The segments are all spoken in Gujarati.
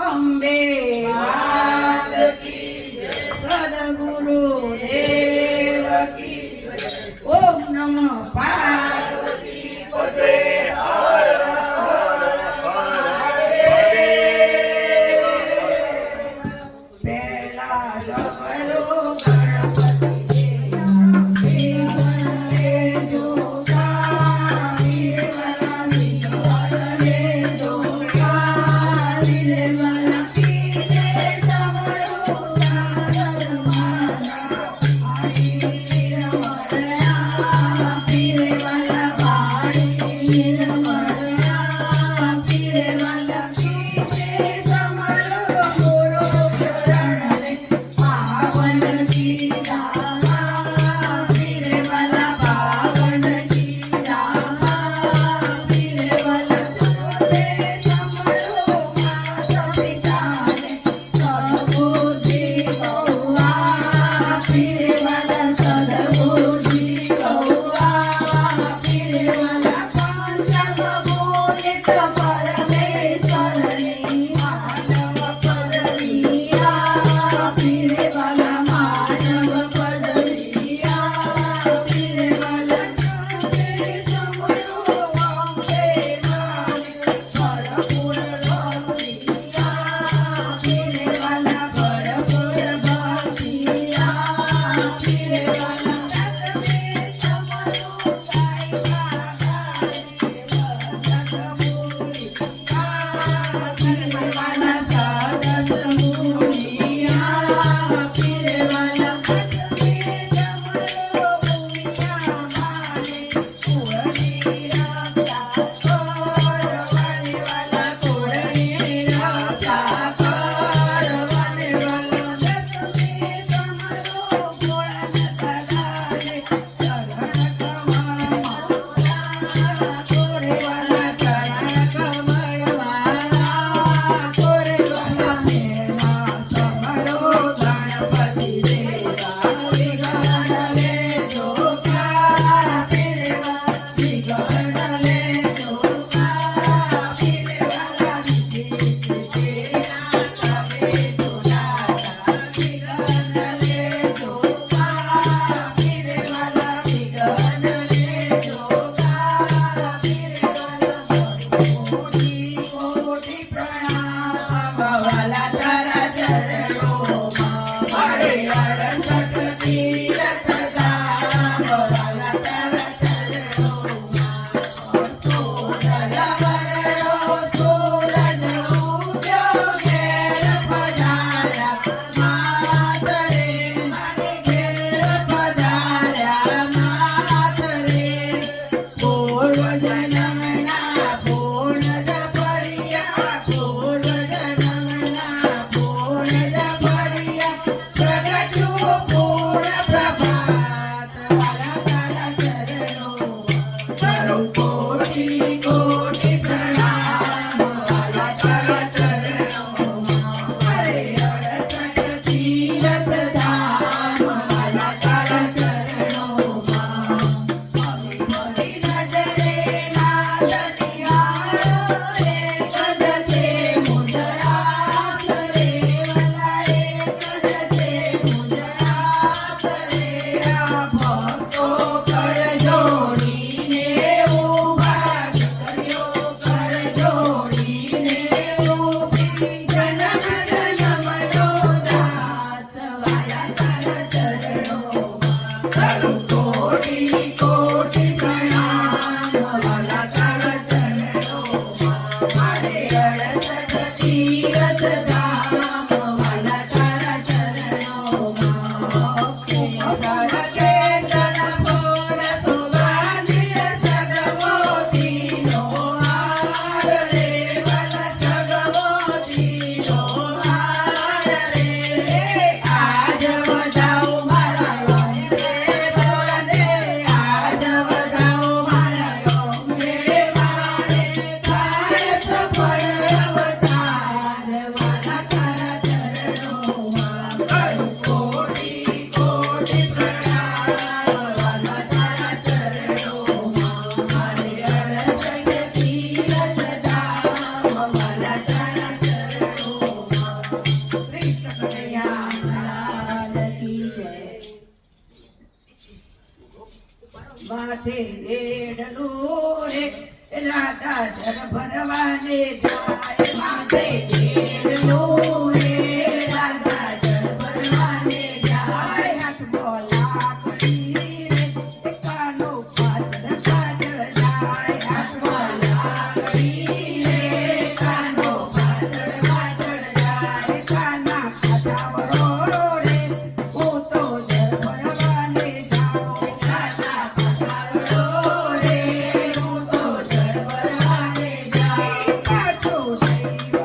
અંબે માત કી સદગુરુ દેવ કી ઓમ નમઃ પાર્વતી પતે હર પેલા જગરો ગણપતિ જાય માથે ઘેરલું રે રાધા જળ ભરવાને જાય હાથ બોલા કરી રે કાનો પાછળ પાછળ જાય હાથ બોલા કરી રે કાનો પાછળ પાછળ જાય કાના ખાધાવરો રે હું તો જળ ભરવાને જાઉં કાના ખાધાવરો રે હું તો જળ ભરવાને જાઉં કાઠું થઈ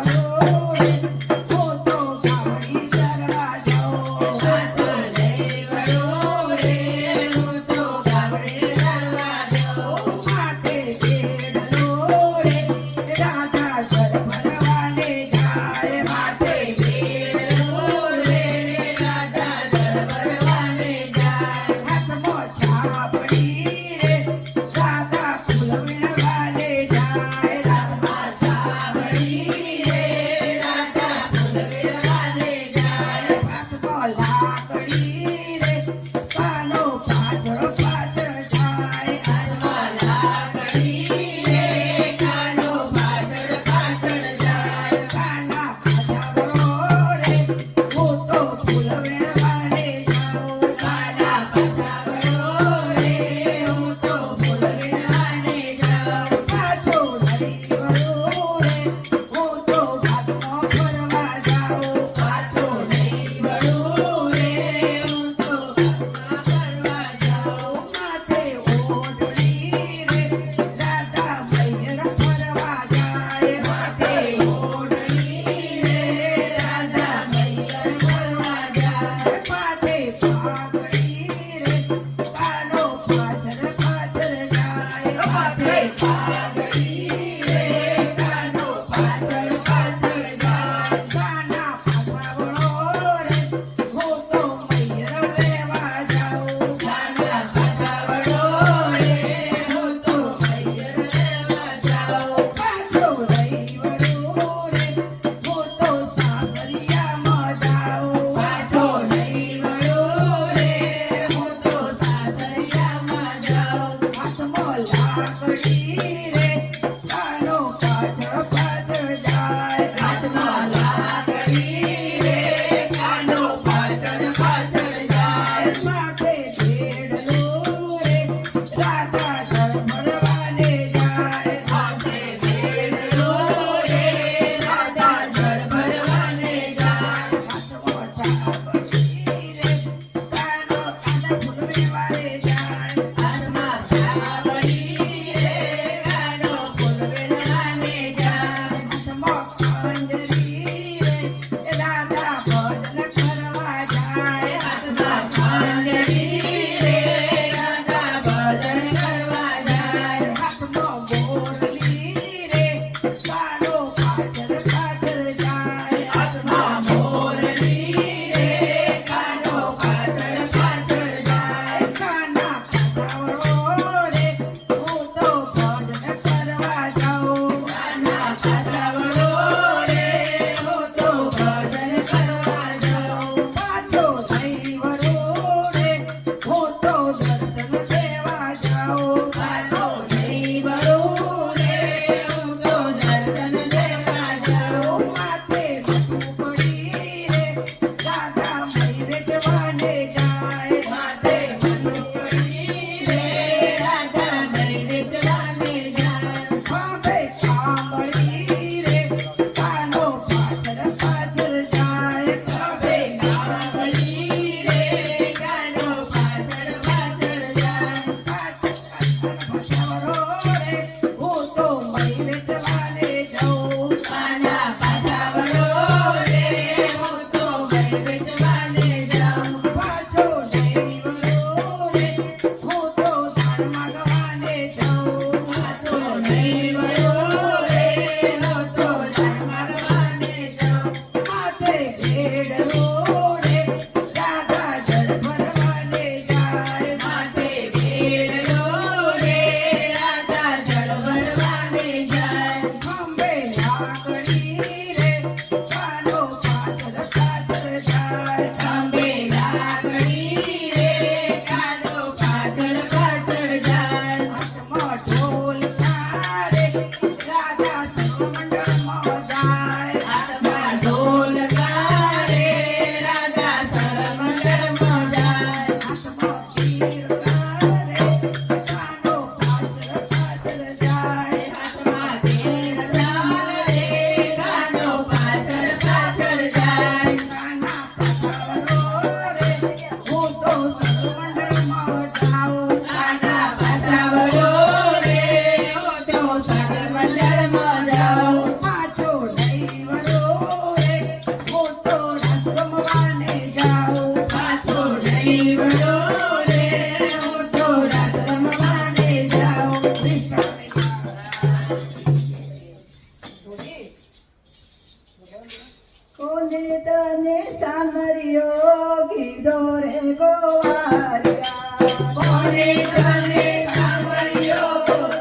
કોને તને સામર્યો કીધો રે ગોવાળિયા કોને તને સામર્યો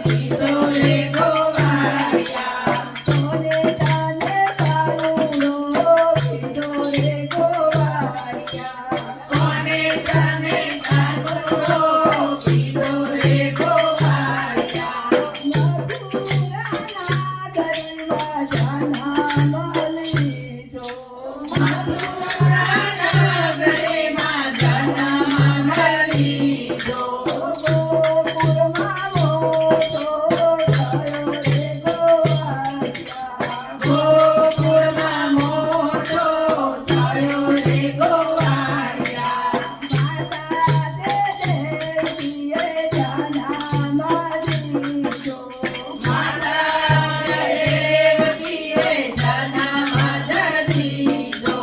કીધો રે ગોવાળિયા કોને તને કાળુનો કીધો રે ગોવાળિયા કોને તને કાળુનો કીધો રે ગોવાળિયા મથુરાના ઘરમાં જાના મળી જો મથુરાના ઘરમાં જાના મળી જો ગોકુળમાં મોટો થયો રે ગોવાળિયા ગોકુળમાં મોટો થયો રે ગોવાળિયા માતા દેવીએ જાના મળી જો માતા દેવીએ જાના મળી જો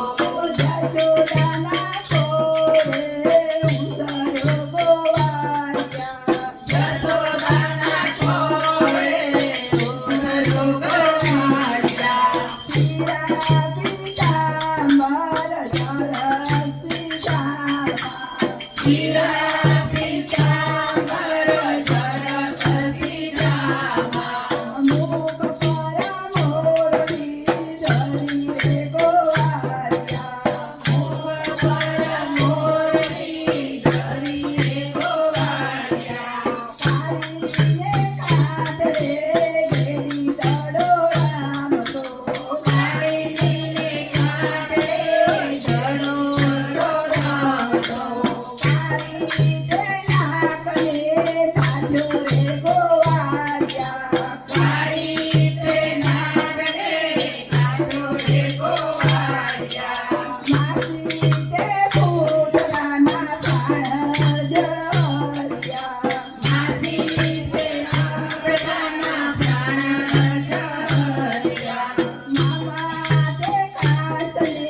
જશોદાના કોરે ઉતર્યો ગોવાળિયા જશોદાના કોરે ઉતર્યો ગોવાળિયા પીરા પીતાંબર સરસ પીતાંબર પીરા પીતાંબર સરસ પીતાંબર મુખ પર મોરડી ધરી રે ગોવાળિયા મુખ પર મોરડી ધરી રે ગોવાળિયા પાણીને કાંઠે ઘેરી દડો રામતો પાણીને કાંઠે દડો રામતો પાણી તેના કને ધાજો રે ગોવાળિયા પાણી તેના કને ધાજો રે ગોવાળિયા માસી તે ફૂટરાના પ્રાણ જળિયા માસી તે ફૂટરાના પ્રાણ જળિયા મામા તે કાંતને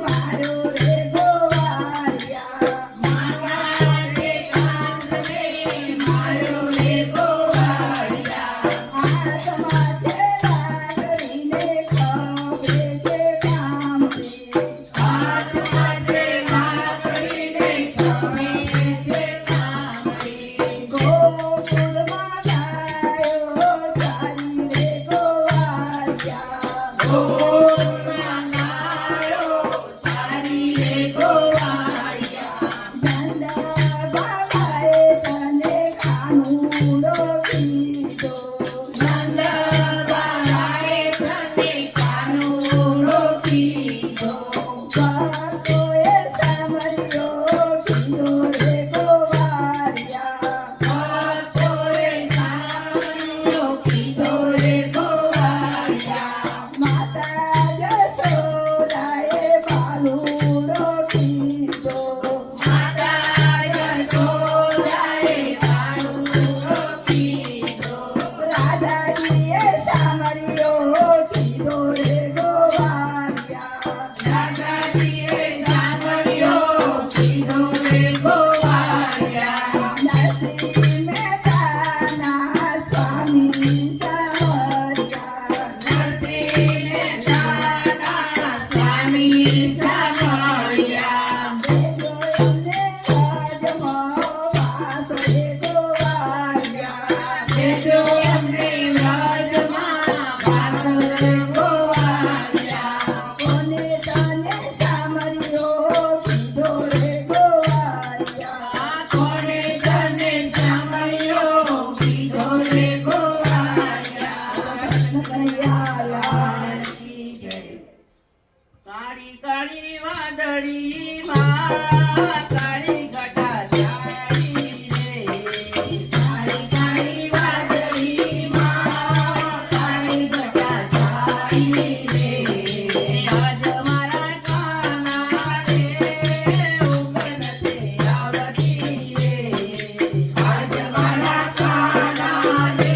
મારો રે ગોવાળિયા મામા તે કાંતને મારો રે ગોવાળિયા હાથમાં તે લાકડીને ખભે છે કામડી હાથમાં તે લાકડીને ખભે છે કામડી ગોકુળમાં ગાયો ચારી રે ગોવાળિયા ગોકુળમાં ગાયો ચારી રે ગોવાળિયા નંદ બાબાએ તને કાનુડો કીધો નંદ બાબાએ તને કાનુડો કીધો ભક્તોએ સામર્યો કીધો રે ગોવાળિયા ભક્તોએ સામર્યો કીધો રે ગોવાળિયા માતા જશોદાએ બાલુડો કીધો માતા જશોદાએ બાલુડો કીધો રાજાજીએ સામર્યો કીધો રે ગોવાળિયા રાજાજીએ સામર્યો કીધો રે ગોવાળિયા નરસિંહ મહેતાના સ્વામી સામર્યા નરસિંહ મહેતાના સ્વામી સામર્યા દેજો એમને રાજમાં વાસ રે ગોવાળિયા દેજો એમને રાજમાં વાસ રે ગોવાળિયા કોને તને સામર્યો કીધો રે ગોવાળિયા કોને તને સામર્યો કીધો રે ગોવાળિયા કનૈયાલાલ કી જય કાળી કાળી વાદળી માં કાળી ઘટા છાડી રે કાળી કાળી વાદળી માં કાળી ઘટા છાડી રે આજ મારા કાના રે ઉગન તે આવતી રે આજ મારા કાના રે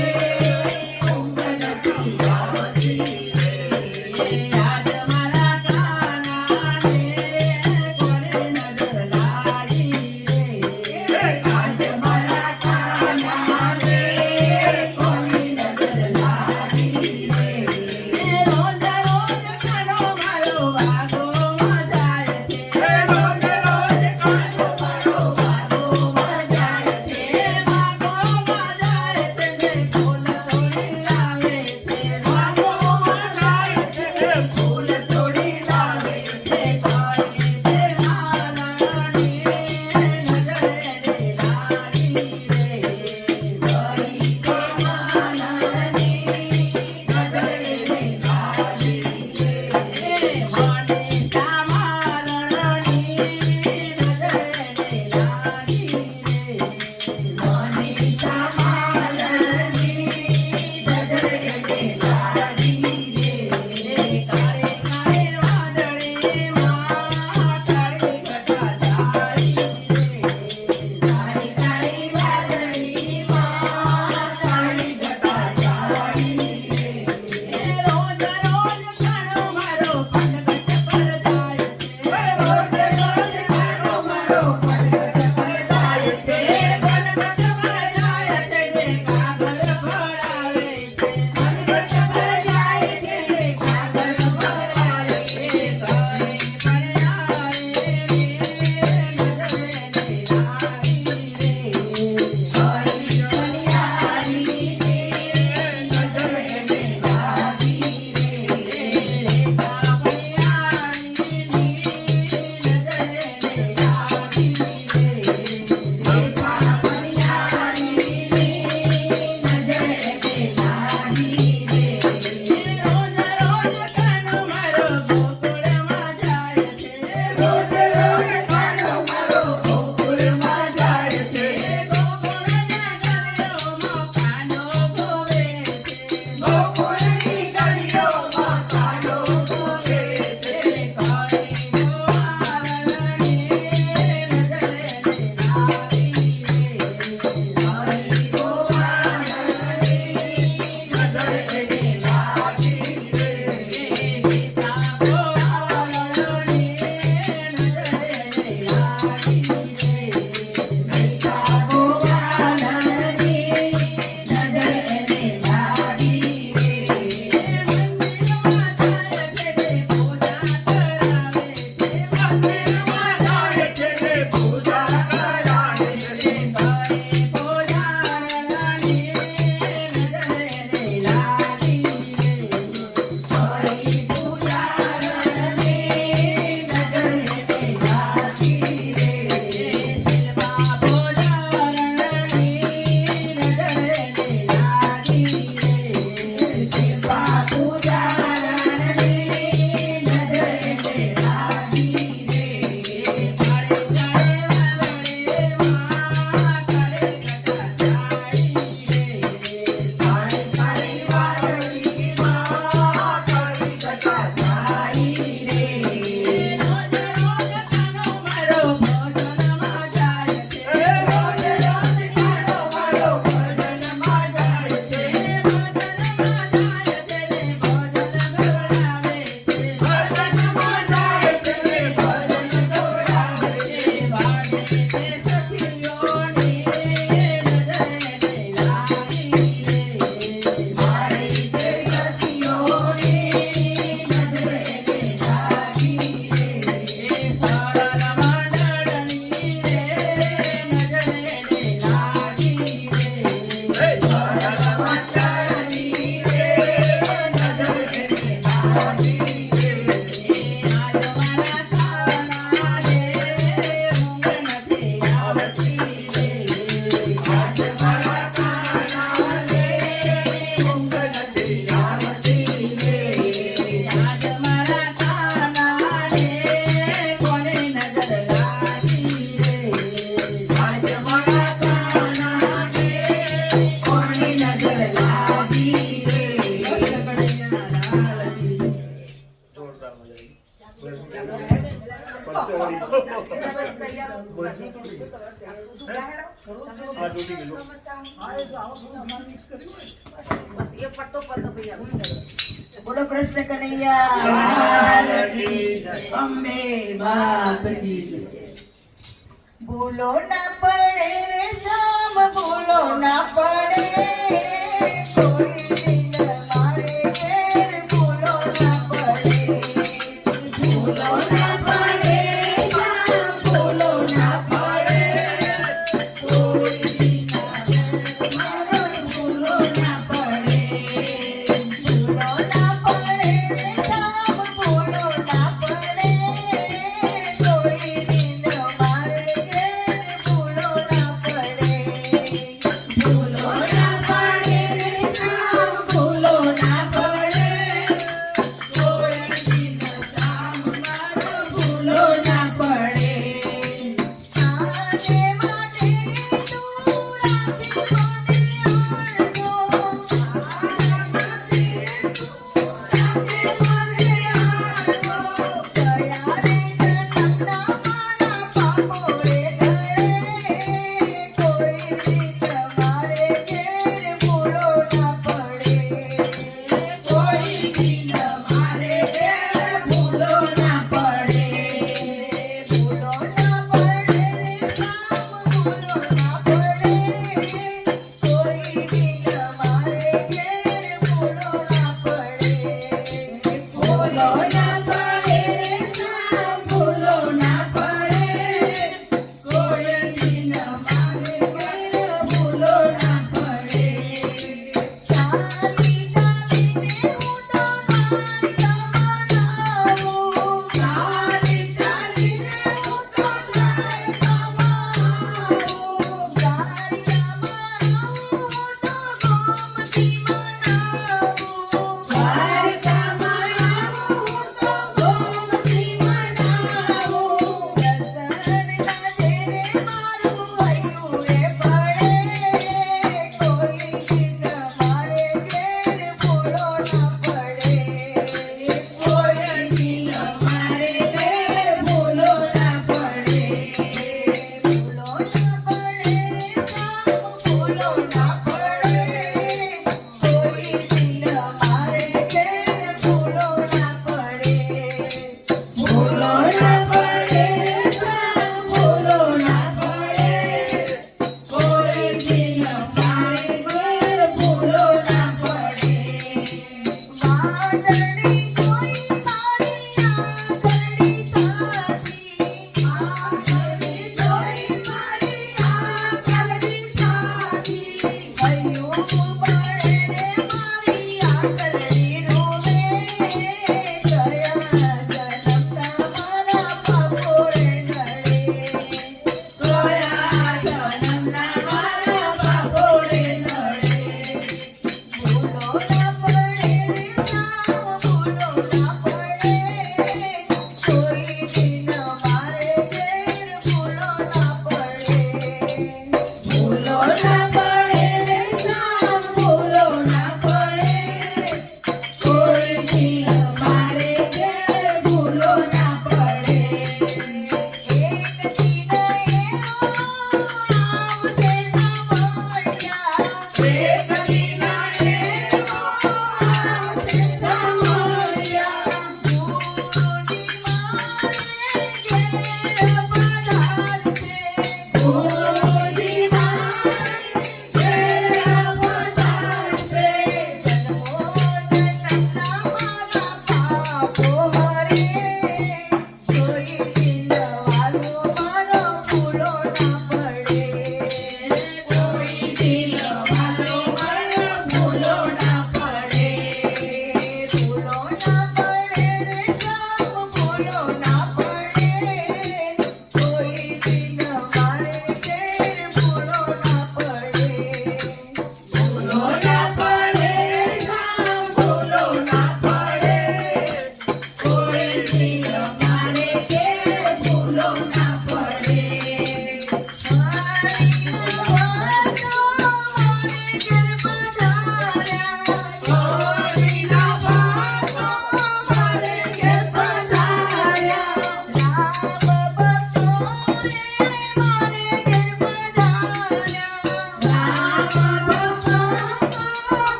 ઉગન તે આવતી રે આજ મારા કાના રે કોને નજર લાગી રે આજ મારા કાના રે કોને નજર લાગી રે રોજ રોજ બોલો કૃષ્ણ કનૈયા અંબે બાપ કી જય. ભૂલો ના પડે રે શ્યામ, ભૂલો ના પડે કોઈ દિન મારે ઘેર, ભૂલો ના પડે, ભૂલો ના પડે શ્યામ, ભૂલો ના પડે કોઈ દિન મારે ભૂલો ના પડે, ભૂલો ના પડે શ્યામ, ભૂલો ના પડે કોઈ દિન મારે ઘેર, ભૂલો ના પડે, ભૂલો ના પડે શ્યામ, ભૂલો ના પડે કોઈ દિન શ્યામ મારો ભૂલો ના પડે. આને માટે તું રાખી મને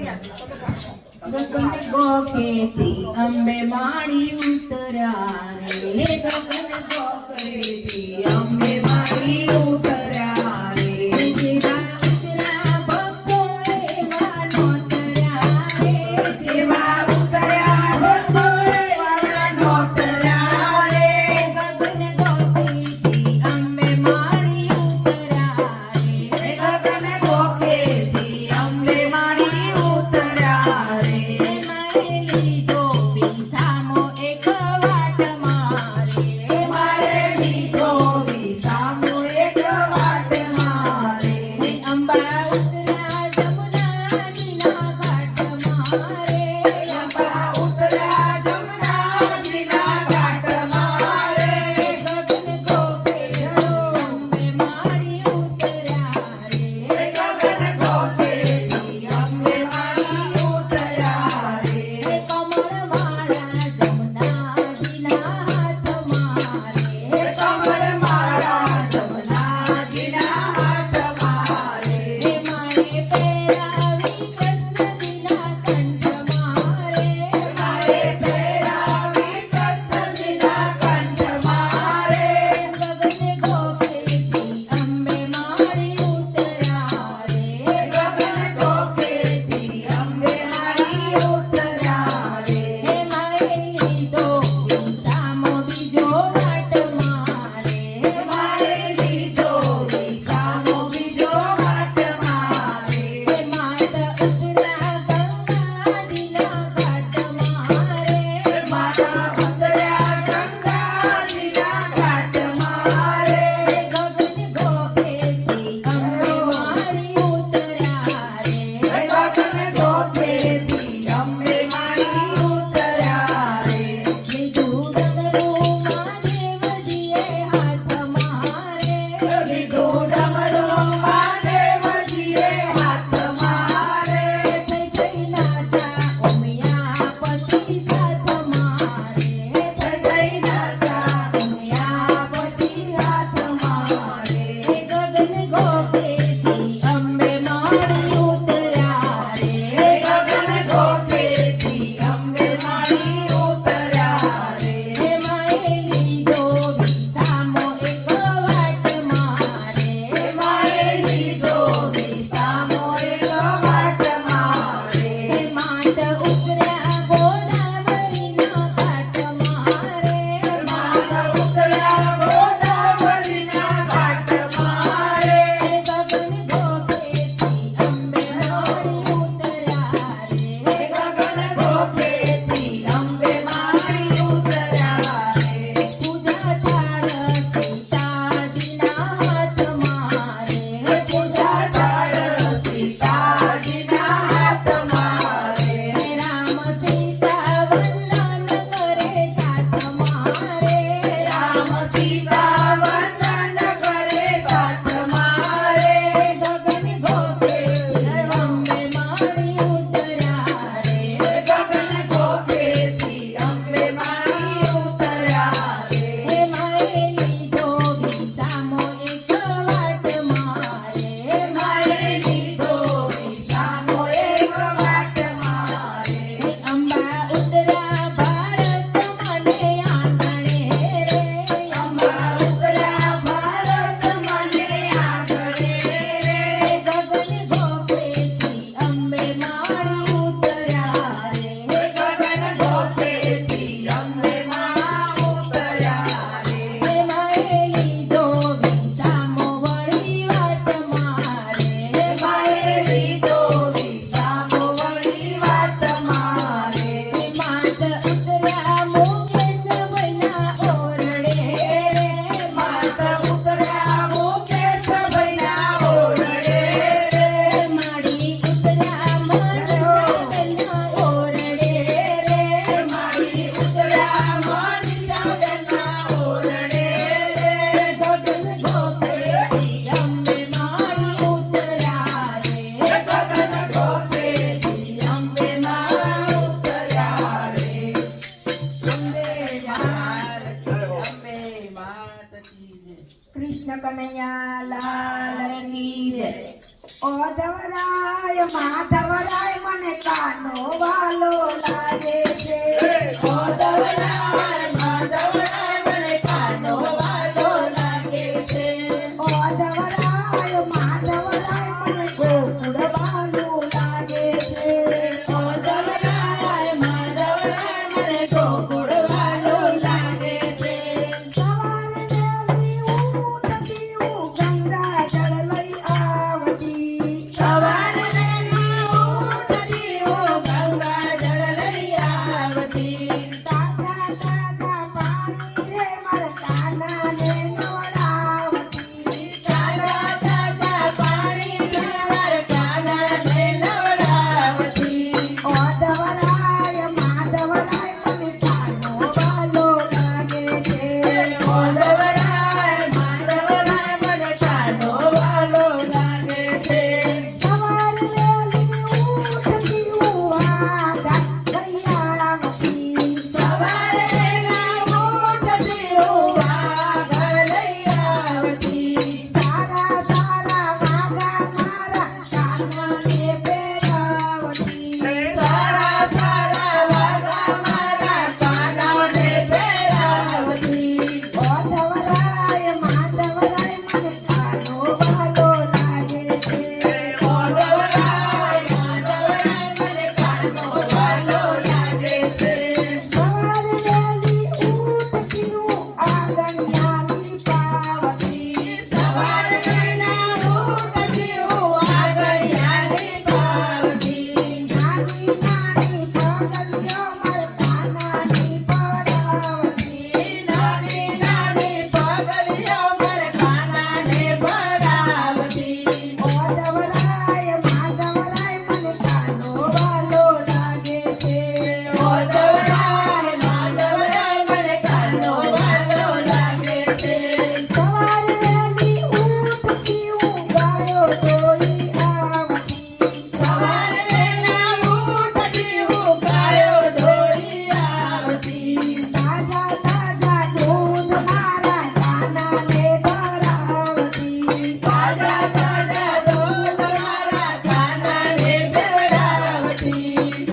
ગગન ગોખેથી અંબે માડી ઉતર્યા રે ગગન ગોખેથી અંબે માડી ઉતર્યા રે જેવા ઉતર્યા ભક્તો એવા નોતર્યા રે જેવા ઉતર્યા ભક્તો એવા નોતર્યા રે ગગન ગોખેથી અંબે માડી ઉતર્યા રે ગગન ગોખેથી અંબે માડી ઉતર્યા રે મારે લીધો વિસામો એક વાટ મારે મારે લીધો વિસામો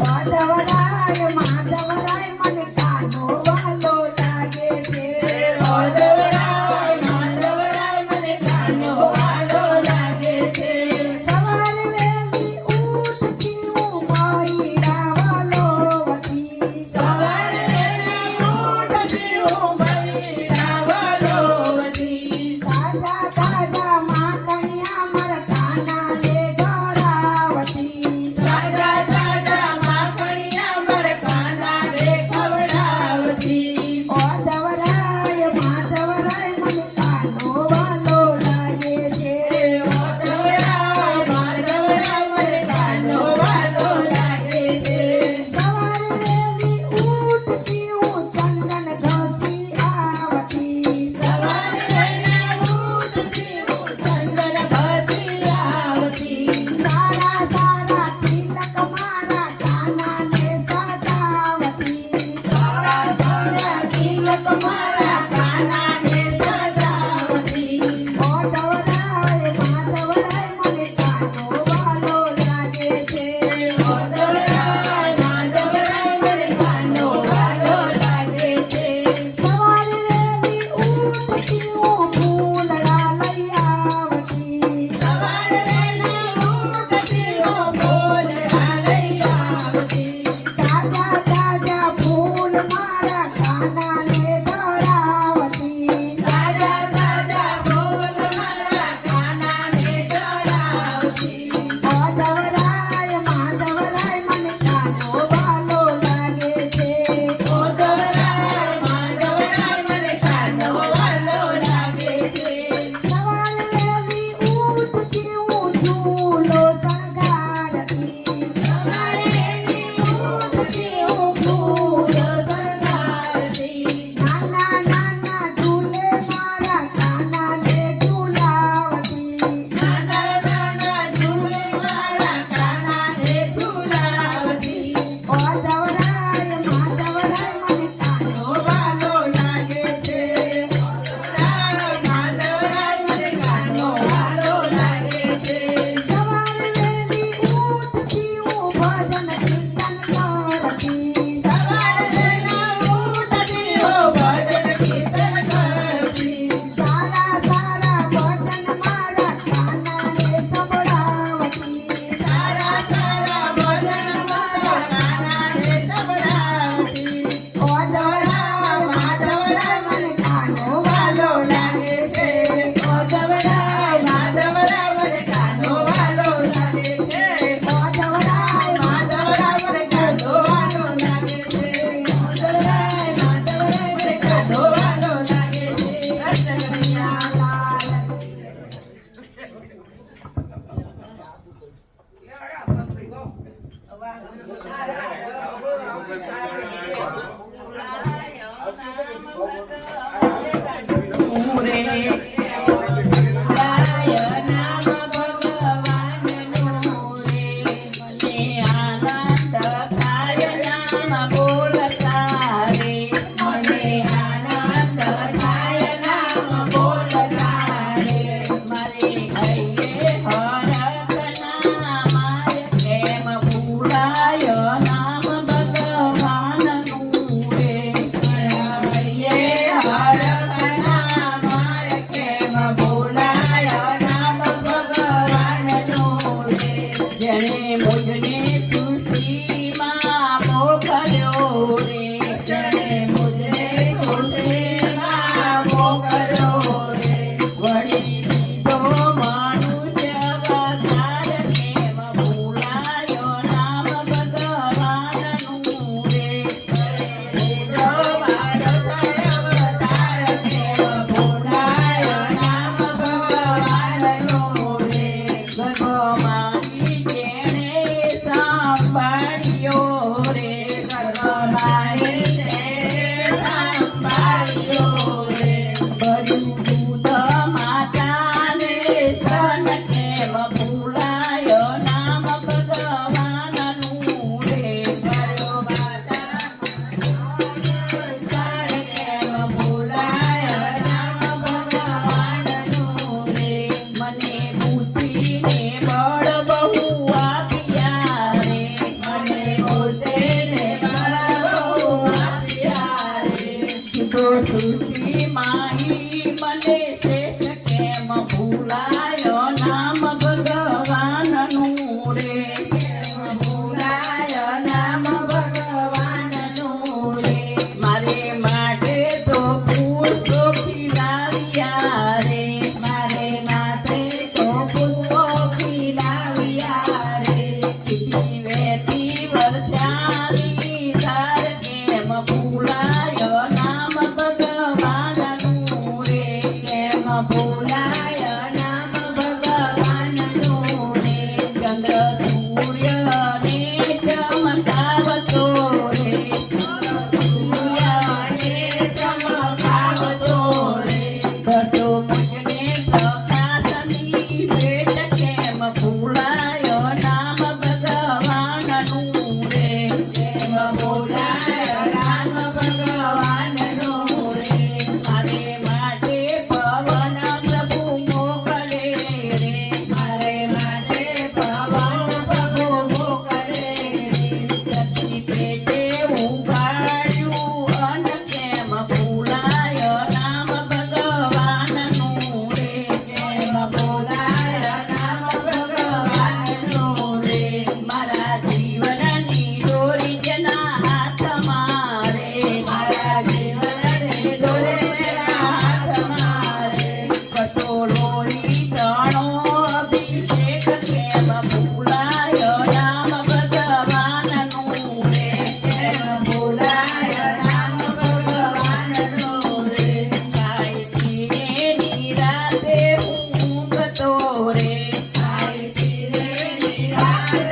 માધવરાય માધવરાય મને કાનો વાલો લાગે છે. માધવરાય માધવરાય મને કાનો વાલો લાગે છે. સવારે વહેલી ઉઠતી હું મહિડા વાલોવતી. સવારે વહેલી ઉઠતી હું મહિડા વાલોવતી. તાજા તાજા માખણિયા મારા કાનાને ધરાવતી. તાજા તાજા માખણિયા મારા કાનાને ખવડાવતી. માધવરાય માધવરાય મને કાનો વાલો લાગે છે. માધવરાય માધવરાય મને કાનો વાલો લાગે છે. સવારે વહેલી ઉઠતી હું ચંદન ઘસી આવતી. સવારે વહેલી ઉઠતી હું ચંદન ઘસી આવતી. સારા સારા તિલક મારા કાનાને સજાવતી. સારા સારા તિલક મારા કાનાને સજાવતી. માધવરાય માધવરાય મને કાનો વાલો લાગે છે. માધવરાય માધવરાય મને કાનો વાલો લાગે છે. સવારે વહેલી ઉઠતી હું ફૂલડા લઈ આવતી. સવારે વહેલી ઉઠતી હું ફૂલડા લઈ આવતી. તાજા તાજા ફૂલ મારા કાનાને ધરાવતી. તાજા તાજા ફૂલ મારા કાનાને ચડાવતી. માધવરાય માધવરાય મને કાનો વાલો લાગે છે. માધવરાય માધવરાય મને કાનો વાલો લાગે છે. સવારે વહેલી ઉઠતી હું ઝૂલો શણગારતી. સવારે વહેલી ઉઠતી હું ફૂલ શણગારતી. નાના નાના ઝૂલે મારા કાનાને ઝૂલાવતી. નાના નાના ઝૂલે મારા કાનાને ઝૂલાવતી. માધવરાય માધવરાય મને કાનો વાલો લાગે છે. માધવરાય મને કાનો વાલો લાગે છે. સવારે વહેલી ઉઠતી હું ભજન કીર્તન કરતી. સવારે વહેલી ઉઠતી હું ભજન કીર્તન કરતી. સારા સારા ભજન મારા કાનાને સંભળાવતી. સારા સારા ભજન મારા કાનાને સંભળાવતી. માધવરાય માધવરાય મને કાનો વાલો લાગે છે. માધવરાય માધવરાય મને કાનો વાલો લાગે છે. માધવરાય માધવરાય મને કાનો વાલો લાગે છે. માધવરાય માધવરાય મને કાનો વાલો લાગે છે. કૃષ્ણ કનૈયા લાલ. ગાય નામ ભગવાનનું રે. મને આનંદ થાય નામ બોલતા રે. મને આનંદ થાય નામ બોલતા રે. મારે કહીએ હરખના માય કેમ ભૂલાય નામ ભગવાનનું રે. મારે કહીએ હરખના માય કેમ બોલાય રામ ભગવાનનો રે મારે માટે પવન પ્રભુ મોકલે રે મારે માટે પવન પ્રભુ મોકલે રે સતી પેટે ઉગાડ્યું અન કેમ ભૂલાય નામ ભગવાનનું રે કેમ બોલાય નામ ભગવાનનું રે મારા જીવનની દોરી જેના હાથમાં રે મારા જીવનની દોરી જેના હાથમાં રે કટોરોની ચણો અભિષેક કેમ ભૂલાય નામ ભગવાનનું રે કેમ ભૂલાય નામ ભગવાનનું રે ખાઈ પીને નિરાતે ઊંઘતો રે ખાઈ પીને નિરાતે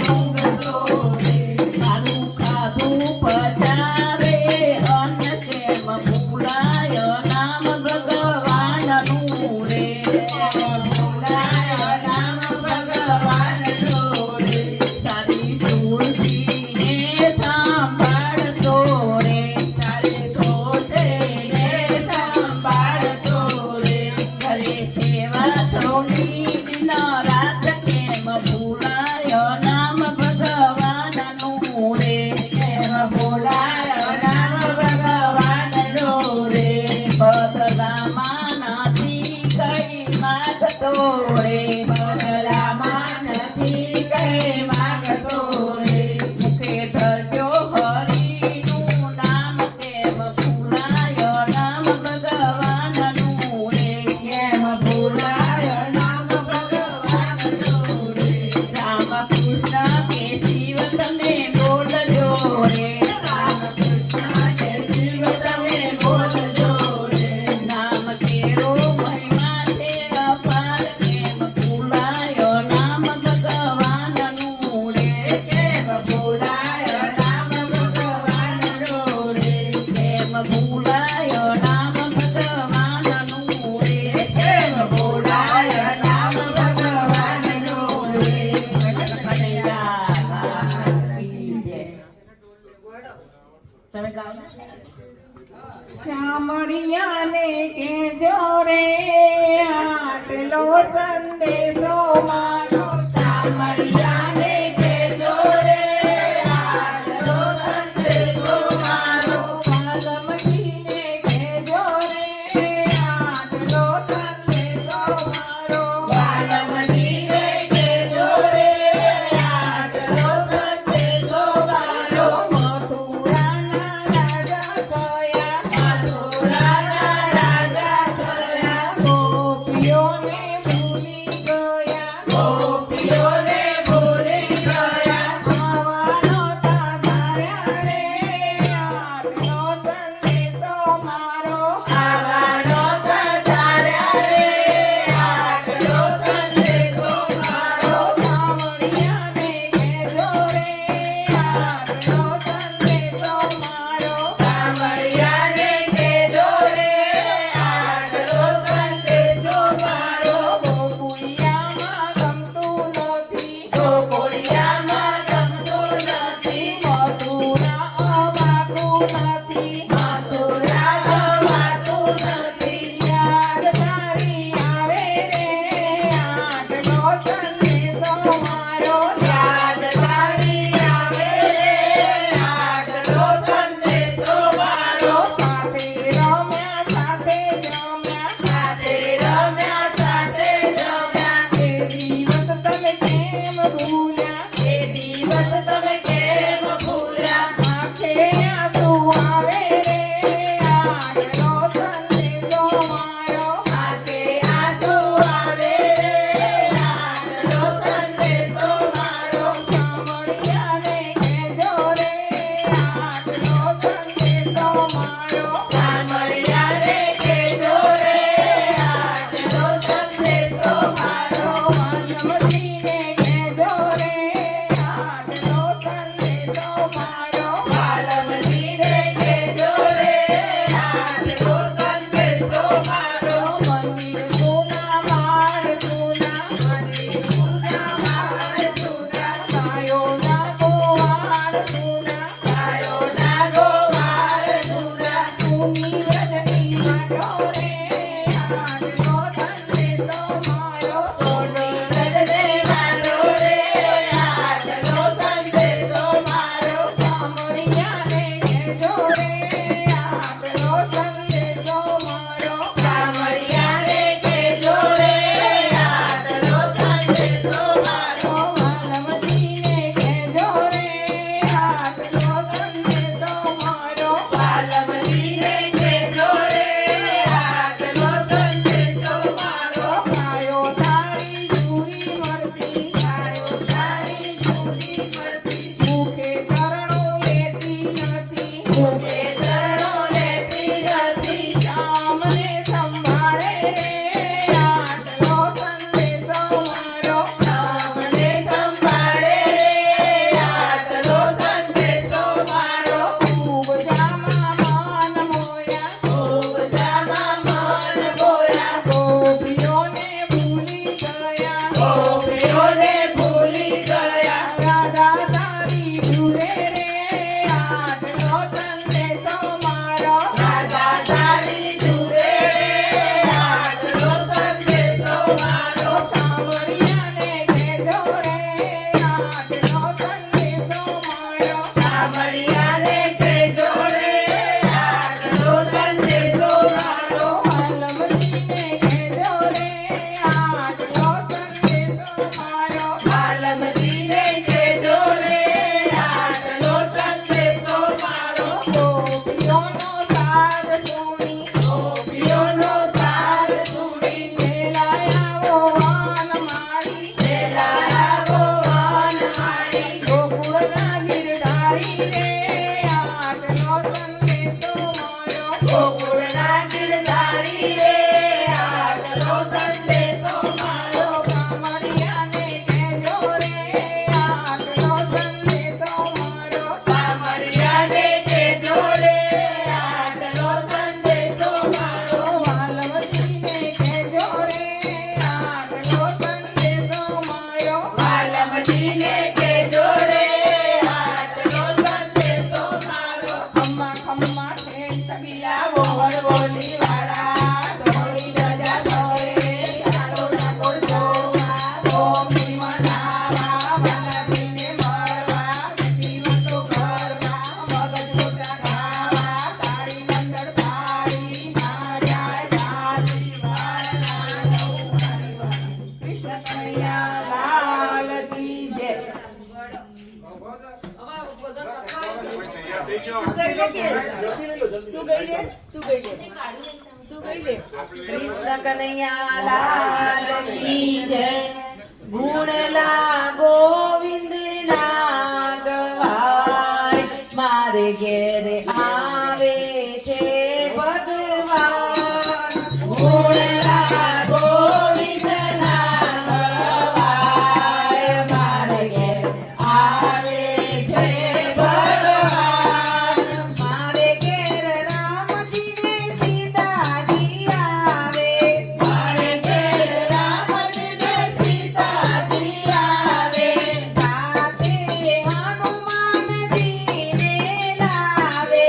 ઊંઘતો રે સારું ખાધું પચાવે અન્ન કેમ ભૂલાય નામ ભગવાનનું રે કેમ ભૂલાય નામ ભગવાનનું રે સારી તુલસીને સાંભળતો રે સારી તુલસીને સાંભળતો રે ઘરે સેવા થોડી દિન રાત કેમ ભૂલાય નામ ભગવાનનું રે કેમ ભૂલાય નામ ભગવાનનું રે બદલામાં નથી કઈ માગતો રે બદલામાં નથી કઈ માગતો રે મુખે ધર્યો હરિનું નામ કેમ ભૂલાય નામ ભગવાનનું રે કેમ ભૂલાય નામ ભગવાનનું રે રામ કૃષ્ણ કે શિવ તમે બોલજો રે રામ કૃષ્ણ કે શિવ તમે બોલજો રે નામ તેરો મહિમા છે અપાર કેમ ભૂલાય નામ ભગવાનનું રે કેમ ભૂલાય નામ ભગવાનનું રે કેમ ભૂલાય નામ ભગવાનનું રે કેમ ભૂલાય નામ ભગવાનનું રે તમે ગાઓ શામળિયાને કેજો રે આટલો સંદેશો મારો સામળિયાને કહેજો રે આટલો સંદેશો મારો પાલમજીને કેજો રે આટલો સંદેશો મારો વાલમજીને કહેજો રે આટલો સંદેશો મારો મથુરાના રાજા કયા મથુરાના રાજા થયા ગોપીઓને ભૂલી ગયા ગોપીઓને ભૂલી ગયા આવવાનો તાર્યા રે આટલો સંદેશો મારો આવવાનો તાર્યા રે આટલો સંદેશો મારો શામળિયાને કેજો રે આટલો સંદેશો મારો સામળિયાને કહેજો રે આટલો સંદેશો મારો ગોકુળિયામાં ગમતું નથી ગોકુળિયામાં ગમતું નથી મથુરા અવાતું નથી મથુરા ગવાતું નથી યાદ તારી આવે રે આટલો સંદેશો મારો યાદ તારી આવે રે આટલો સંદેશો મારો સાથે રમ્યા સાથે જમ્યા સાથે રમ્યા સાથે જમ્યા એ દિવસ તમે કેમ ભૂલ્યા એ દિવસ તમે કેમ ભૂલ્યા આંખે આંસુ આવે રે આટલો સંદેશો મારો આંખે આંસુ આવે રે આટલો સંદેશો મારો શામળિયાને કેજો રે આટલો સંદેશો મારો સામળિયાને કહેજો રે આટલો સંદેશો મારો વાલમજીને કેજો રે આટલો સંદેશો મારો વાલમજીને કહેજો રે આટલો સંદેશો મારો મંદિર સુના માળ સુના મંદિર સુના માળ સુના ગાયોના ગોવાળ સુના સાંભળ્યાને કહેજો રે આટલો સંદેશો મારો. વાલમજીને કહેજો રે આટલો સંદેશો મારો. વાલમજીને કહેજો રે આટલો સંદેશો મારો. ગોપીઓનો સાર સુણી ગોપીઓનો તાલ સુણી ખેલાયાઓ વાન મારી. ખેલાયાઓ વાન મારી. ગોકુળના ગિરધારી રે આટલો સંદેશો મારો. ગોકુળના ગિરધારી રે આટલો સંદેશો મારો. કામળિયાને કહેજો રે આટલો સંદેશો મારો. સાંભળ્યાને કહેજો રે આટલો સંદેશો મારો. વાલમજીને કહેજો રે આટલો સંદેશો મારો. વાલમજીને કહેજો રે આટલો સંદેશો મારો. ખમ્મા ખમ્મા ખેત તગિયા બોલ બોલી વાળા ધોળી ધજા ધોળે ચાલો ઠાકોર જોવા. ગોપી મનાવા વનવીને મળવા. જીવતો ઘરમાં મગજ મોટા ખાવા. તાળી મંડળ પાડી માર્યા જાતી વાળા નૌકાની. કૃષ્ણ કનૈયા લાલ કી જય. કૃષ્ણ કનૈયા લાલ કી જય. ગુણલા ગોવિંદ ના ગવાય. મારે ઘેરે આવે છે ભગવાન. ગુણલા ગોવિંદ ના ગવાય. મારે ઘેરે આવે છે ભગવાન. મારે ઘેર રામજીને સીતાજી આવે. મારે ઘેર રામજીને સીતાજી આવે. સાથે હનુમાનજીને લાવે.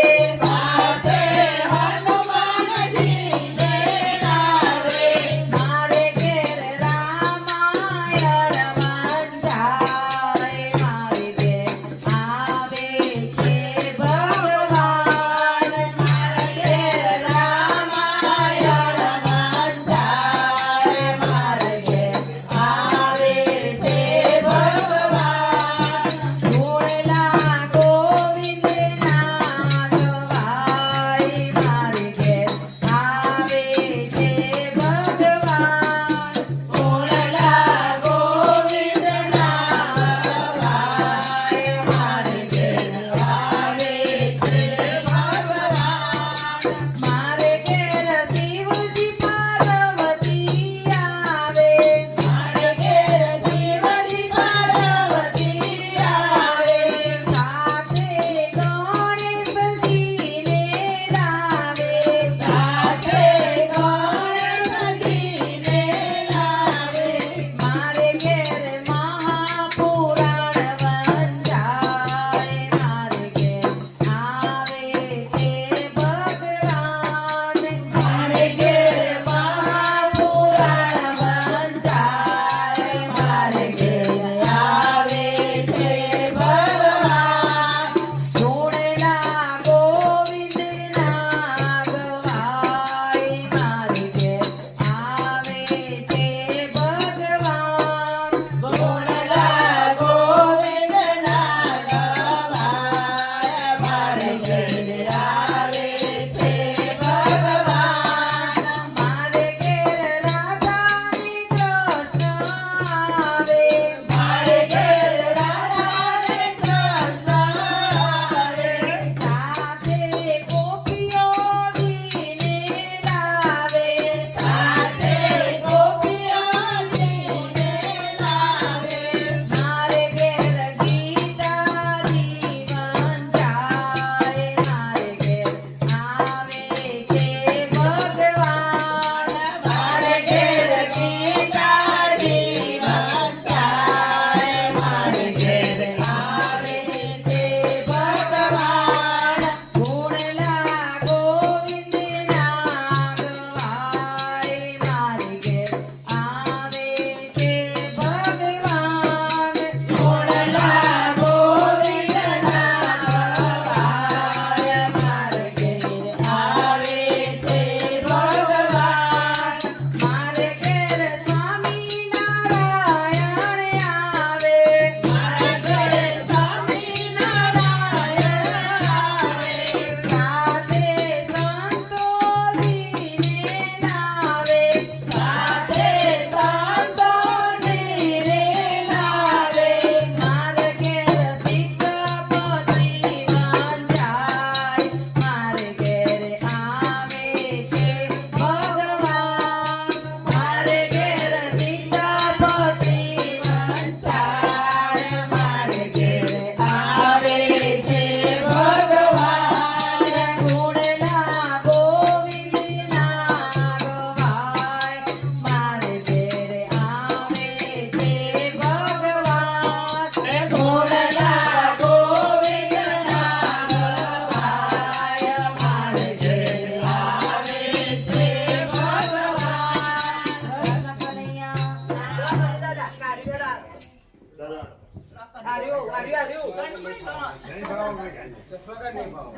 ચશ્મા કર નહીં પાઉં.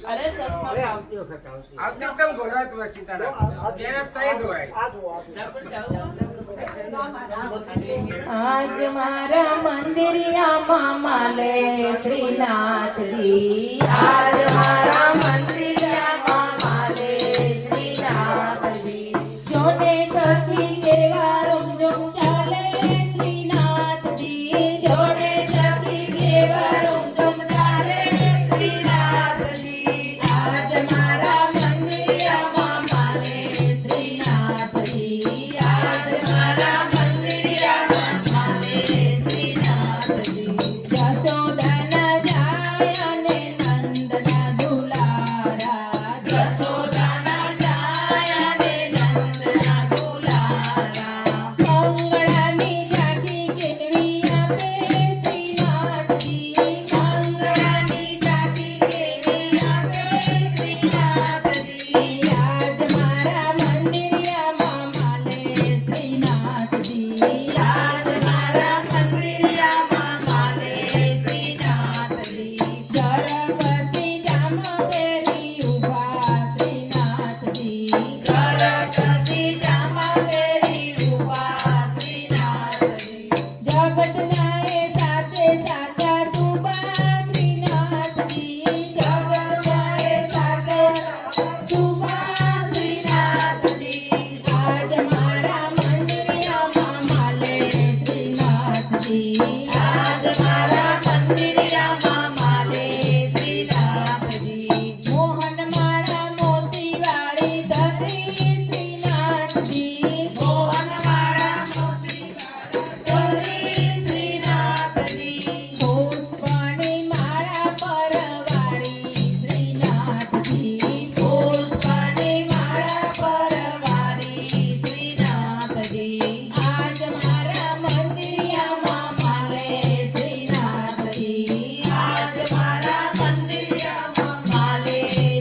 અરે ચશ્મા આવતી એકદમ ગોરાત હોય સીતારામ. ત્યારે તઈ દોરાય. આજ મારા મંદિરિયામાં માલે શ્રીનાથજી આજ મારા મંદિરિયામાં માલે શ્રીનાથજી જોને સખી કેવા રૂમઝૂમ ચાલે શ્રીનાથજી જોને સખી કેવા રૂમઝૂમ ચાલે શ્રીનાથજી આજ મારા મંદિરિયામાં માલે શ્રીનાથજી આજ મારા જશોદાના જાય અને નંદના દુલારા જશોદાના જાય અને નંદના દુલારા મંગળાની ઝાંખી કેળવી આપે શ્રીનાથજી મંગળાની ઝાંખી કેળવી આપે શ્રીનાથજી આજ મારા મંદિરિયામાં માલે શ્રીનાથજી આજ મારા મંદિરિયામાં માલે શ્રીનાથજી ગણપતિ જામવેરી ઉભા શ્રીનાથજી ગણપતિ જામવેરી ઉભા શ્રીનાથજી જગતના એ સાથે સાચા તુબા શ્રીનાથજી જગતના એ સાથે તુબા શ્રીનાથજી આજ મારા મંદિરિયામાં માલે શ્રીનાથજી આજ મારા મંદિરિયામાં માલે શ્રીનાથજી મોહન માળા મોતી વાળી ધરી શ્રીનાથજી મોહન માળા મોતી વાળી ધરી શ્રીનાથજી પુષ્પની માળા પરવાળી શ્રીનાથજી પુષ્પની માળા પરવાળી શ્રીનાથજી આજ મારા મંદિરિયામાં માલે શ્રીનાથજી આજ મારા મંદિરિયામાં માલે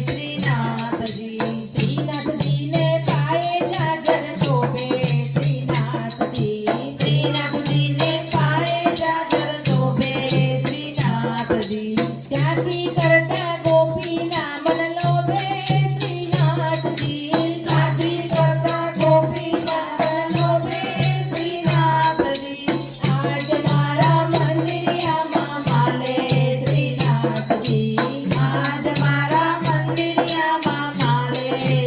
શ્રીનાથજી શ્રીનાથજીને પાયે જાજર શોભે શ્રીનાથજી શ્રીનાથજીને પાયે જાજર શોભે શ્રીનાથજી ત્યાંથી કરતા ગોપીના મન લોભે શ્રીનાથજી ત્યાંથી કરતા ગોપીના મન લોભે શ્રીનાથજી આજ મારા મંદિરિયામાં માલે શ્રીનાથજી આજ મારા મંદિરિયામાં માલે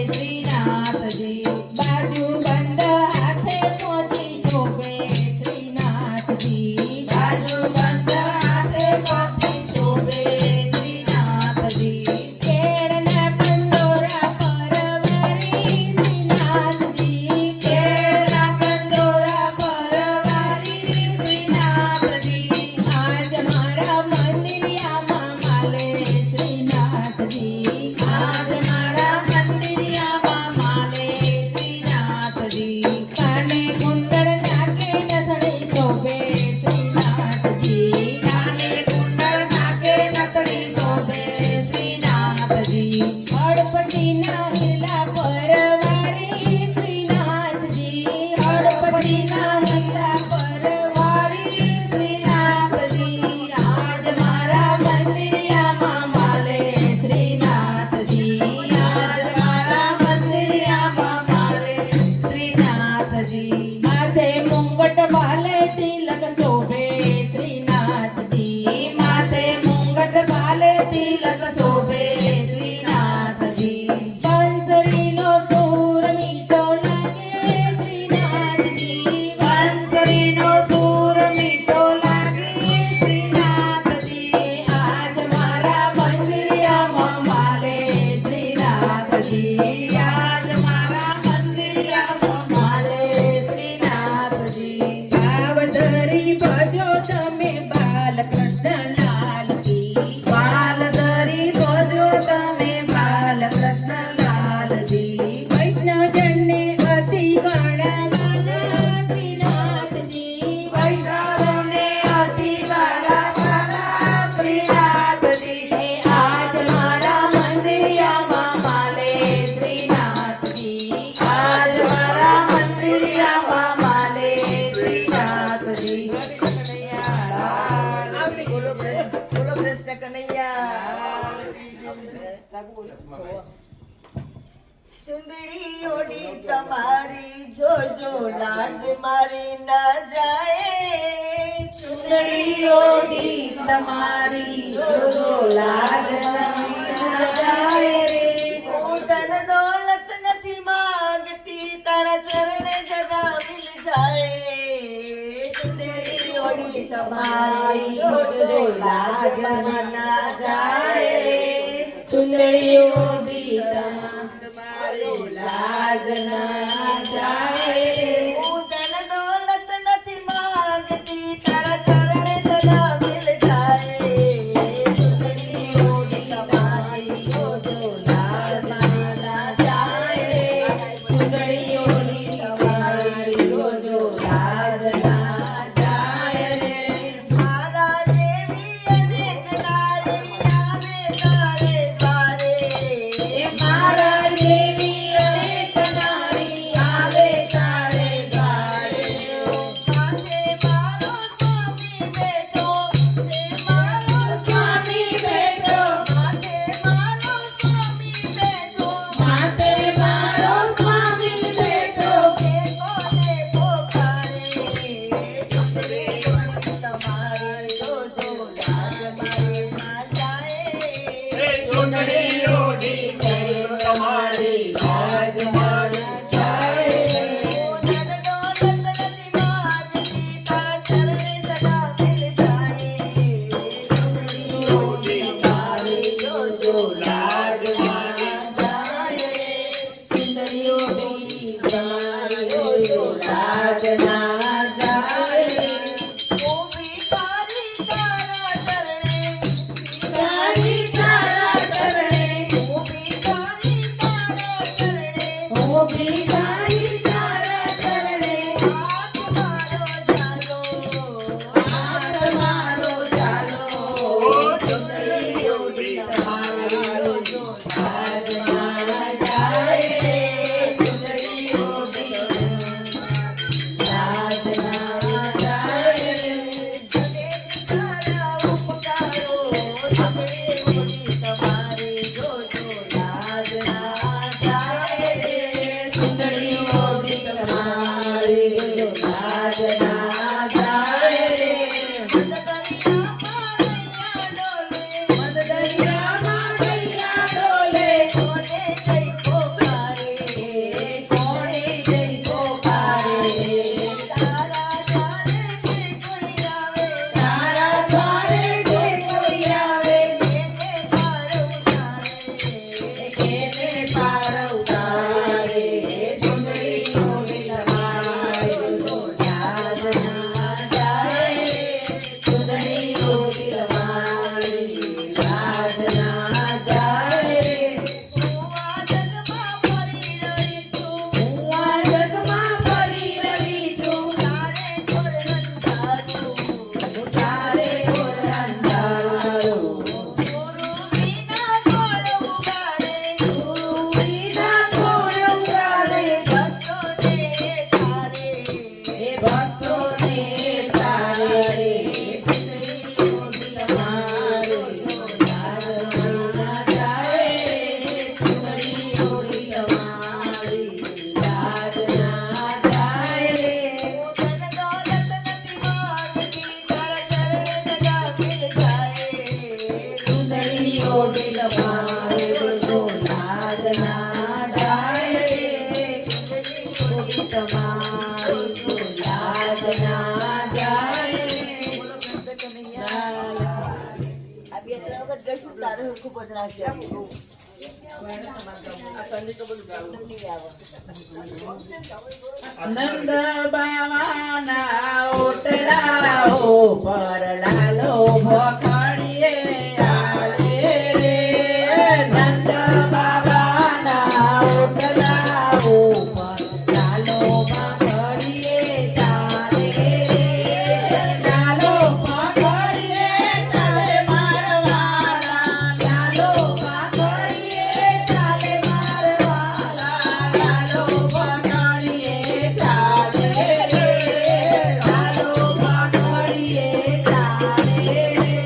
શ્રીનાથજી બાજુ બંધ હાથે મોતી શોભે શ્રીનાથજી બાજુ બંધ હાથે મોતી શોભે શ્રીનાથજી કેળના કંદોરા પરવારી શ્રીનાથજી કેળના કંદોરા પરવારી શ્રીનાથજી આજ મારા મંદિરિયામાં માલે શ્રીનાથજી આજ મારા મંદિરિયામાં માલે શ્રીનાથજી કાને કુંડળ નાકે નસણી શોભે શ્રીનાથજી કાને કુંડળ નાકે નસણી શોભે શ્રીનાથજી હળપતિના હિલા પરવારી શ્રીનાથજી હળપતિના હિલા પરવારી શ્રીનાથજી આજ મારા મંદિરિયામાં માલે શ્રીનાથજી આજ મારા મંદિરિયામાં માલે શ્રીનાથજી માથે મુંગટ ભાલે તિલક શોભે શ્રીનાથજી માથે મુંગટ ભાલે તિલક શોભે શ્રીનાથજી બંસરીનો સૂર મીઠો લાગે શ્રીનાથજી બંસરીનો સૂર મીઠો લાગે શ્રીનાથજી આજ મારા મંદિરિયામાં માલે શ્રીનાથજી આજ મારા મંદિરિયામાં માલે શ્રીનાથજી ભાવધરી ભજો તમે બાલકૃષ્ણ લાલ કી બાલધરી ભજો કનૈયા ચુંદડી ઓડી તમારી જોજો લાજ મારી ના જાય ચુંદડી ઓઢી તમારી જોજો લાજ મારી ના જાય રે. હું ધન દોલત નથી માંગતી તારા ચરણે જગા મિલ જાય ચુંદડી ઓડી તમારી જોજો લાજ મારી ના જાય રે. ચુંદડી ઓઢી તમારી લાજ ના જાય રે. હું ધન દોલત નથી માંગતી તારા ચરણે જગા મિલ જાય ચુંદડી ઓડી તમારી જોજો લાજ મારી ના જાય રે. ચુંદડી ઓઢી તમારી જોજો લાજ ના જાય રે. મારા દેવી અનેક નારી આવે તારે દ્વારે મારા દેવી અનેક નારી આવે તારે દ્વારે. માથે મારો સ્વામી બેઠો છે મારો સ્વામી બેઠો માથે મારો સ્વામી બેઠો માથે મારો સ્વામી બેઠો. કે કોને પોકારે ચુંદડી ઓઢી તમારી જોજો લાજ મારી ના જાય ચુંદડી ઓઢી તમારી લાજ મારી જાય રે. મારી જોજો લાજ મારી જાય રે. ચુંદડી ઓઢી તમારી જોજો લાજ ના જાય રે. તારી તારા ચરણે હું ભી તારી તારા ચરણે. હાથ મારો ચાલો ચુંદડી ઓઢી તમારી જોજો લાજ ના જાય રે. ચુંદડી ઓઢી લાજ ના જાય રે. ચુંદડી ઓઢી તમારી જોજો લાજ ના જાય રે. દરિયામાં દરિયા ડોલે કોણે જઈ પોકારે. તારા દ્વારે જે કોઈ આવે એને પાર ઉતારે. ચુંદડી ઓઢી તમારી જોજો લાજ ના જાય રે. ચુંદડી ઓઢી તમારી લાજ ના જાય રે. હું આ જગમાં ફરી રહી છું તારે ઘોર અંધારું. ગુરુ વિના કોણ ઉગાડે ભક્તોને તારે ચુંદડી ઓઢી તમારી લાજ ના જાય રે. ચુંદડી ઓઢી તમારી લાજ ના જાય રે. ચુંદડી ઓઢી તમારી જોજો લાજ ના જાય રે. ચુંદડી તમારી જોજો લાજ ના જાય રે. નંદ બાવાના ઓટલા ઉપર લાલો ભખડીએ આવે રે. નંદ બાવાના ઓટલા ઉપર લાલો ભખડીએ ચાલે રે. લાલો ભખડીએ ચાલે મારવાલા. લાલો ભખડીએ ચાલે મારવાલા. લાલો ભખડીએ ચાલે રે. લાલો ભખડીએ ચાલે રે.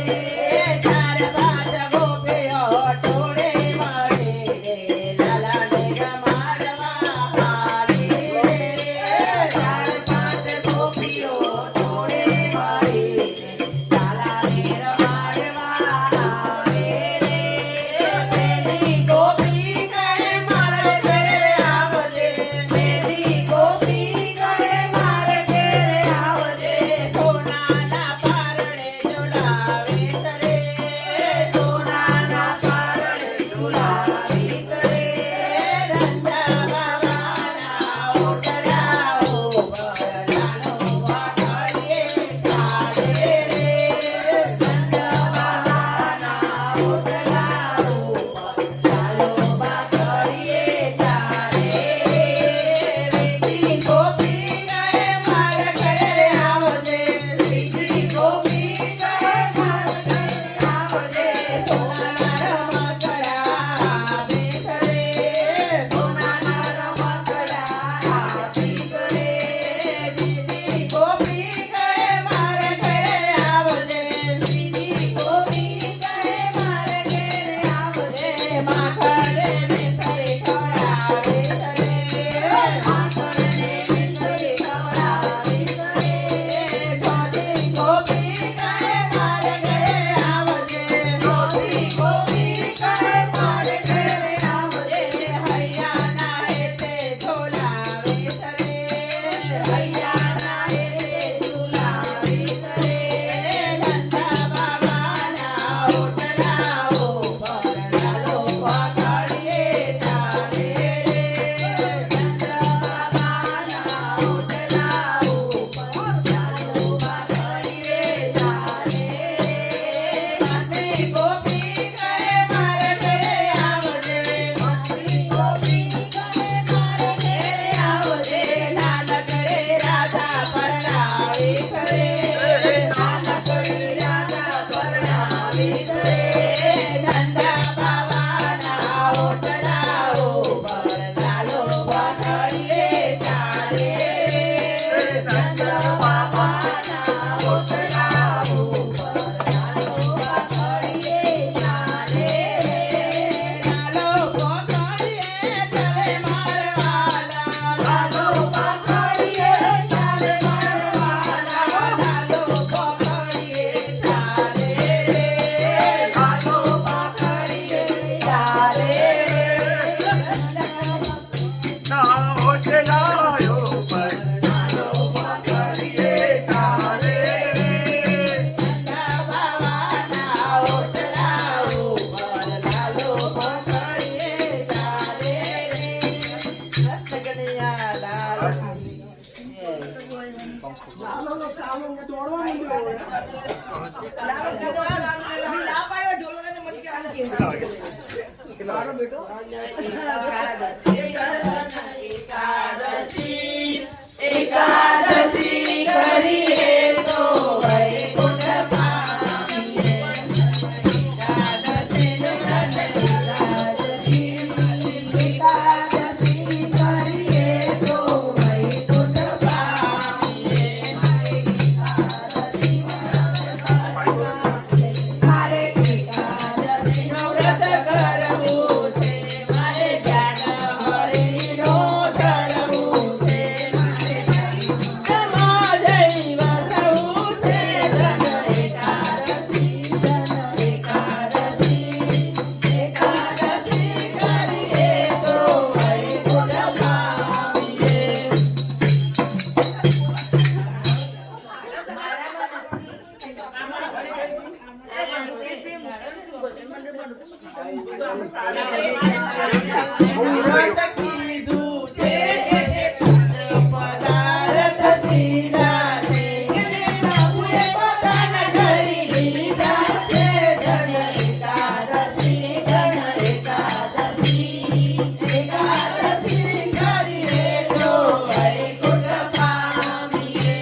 એકાદશી કરીએ તો વૈકુંઠ પામીએ. એકાદશી કરીએ તો વૈકુંઠ પામીએ. મારે એકાદશીનો વ્રત કરવું છે, મારે ધ્યાન હરિનું ધરવું છે, મારે ધર્મ જૈવ થવું છે. ધન એકાદશી કરીએ તો વૈકુંઠ પામીએ. વ્રત કીધું છે પદાર્થ સીધા છે, પ્રભુએ પોતાના કરી દીધા છે. ધન એકાદશી કરીએ તો વૈકુંઠ પામીએ.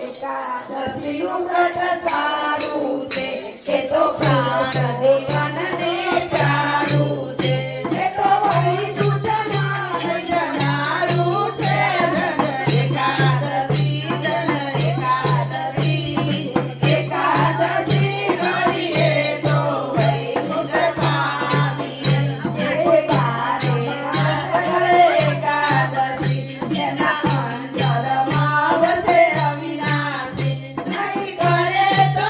એકાદશીનું વ્રત સારું છે, એ તો પ્રાણ જીવનને ચારું છે, એ તો વૈકુંઠમાં જનારું છે. ધન એકાદશી કરીએ તો વૈકુંઠ પામીએ. એકાદશી એના અંતરમાં વસે અવિનાશી, નહીં કરે તો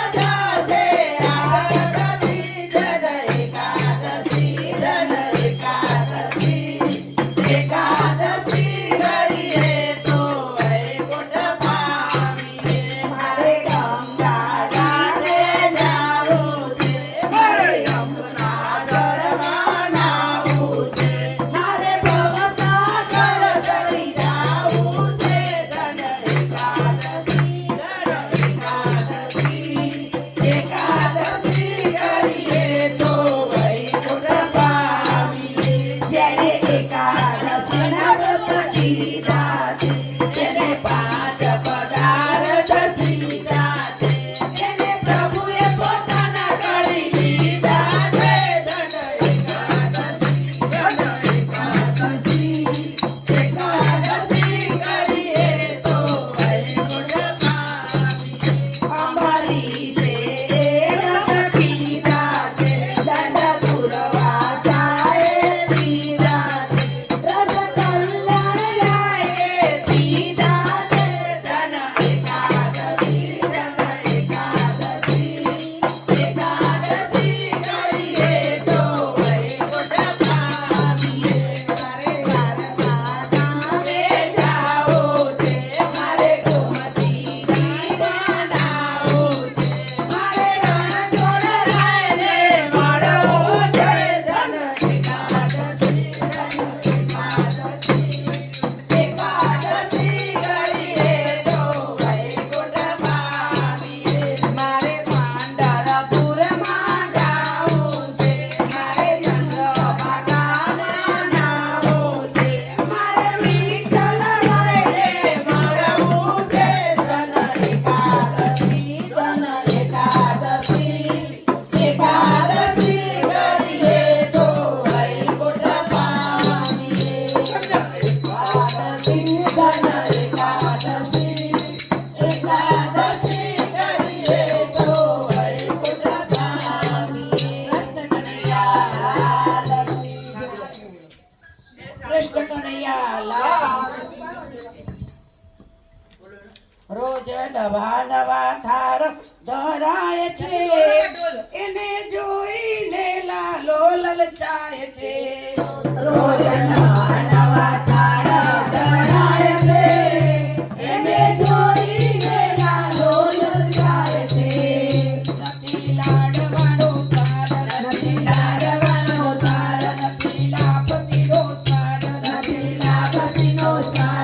નવા થાર ધરાય છે એને જોઈને લાલો લલચાય છે રોજ નવા નવા થાર ધરાય છે એને જોઈને લાલો લલચાય છે નથી લાડવાનો સાર નથી લાડવાનો સાર નથી લાપસીનો સાર નથી લાપસીનો સાર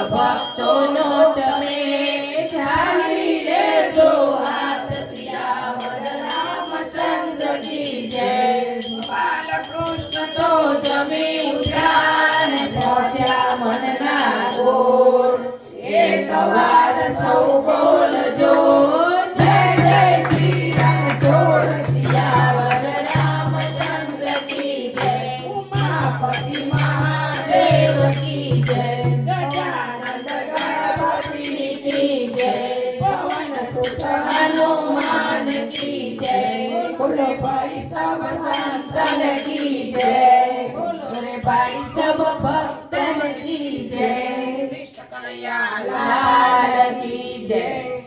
ભક્તોનો તમે ઝાલી લેજો હાથ સિયાવર રામચંદ્ર કી જય બાલકૃષ્ણ તો જમી ઉઠ્યા ને પહોંચ્યા મનના ગોળ એક વાર સૌ બોલજો જય જય શ્રી રામ જોડ સિયાવર રામચંદ્ર કી જય ઉમાપતિ મહાદેવ કી જય हनुमान की जय बोले भाई सब संतन की जय बोले भाई सब भक्तन की जय कृष्ण कन्हैया लाल की जय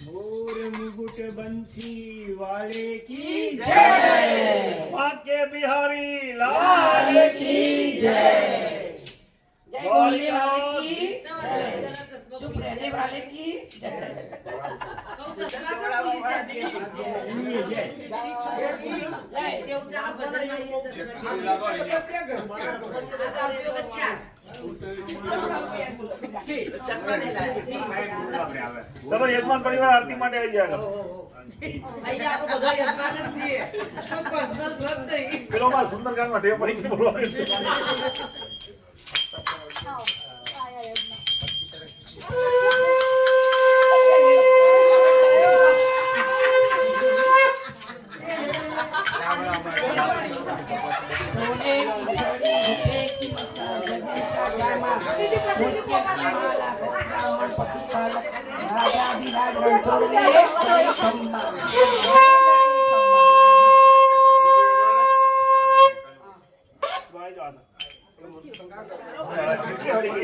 मोर मुकुट बंसी वाले की जय भाग्य बिहारी लाल लाल की जय जय बोलने वाले की चुप रहने वाले की તમારો યજમાન પરિવાર આરતી માટે આવી જાય અહીંયા આપણે બધા યજમાન જ છીએ પર્સનલ વ્રત નહીં પેલો માં સુંદરકાંડમાં ટેવ પડી ગઈ બોલવાની.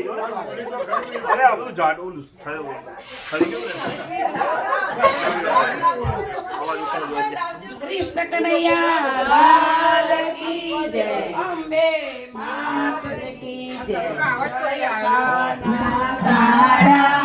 અરે આ બધું જાડ ઓલું થયું થઈ ગયું ને. અવાજ ઉપર કૃષ્ણ કનૈયા લાલ કી જય અંબે માત કી જય તારા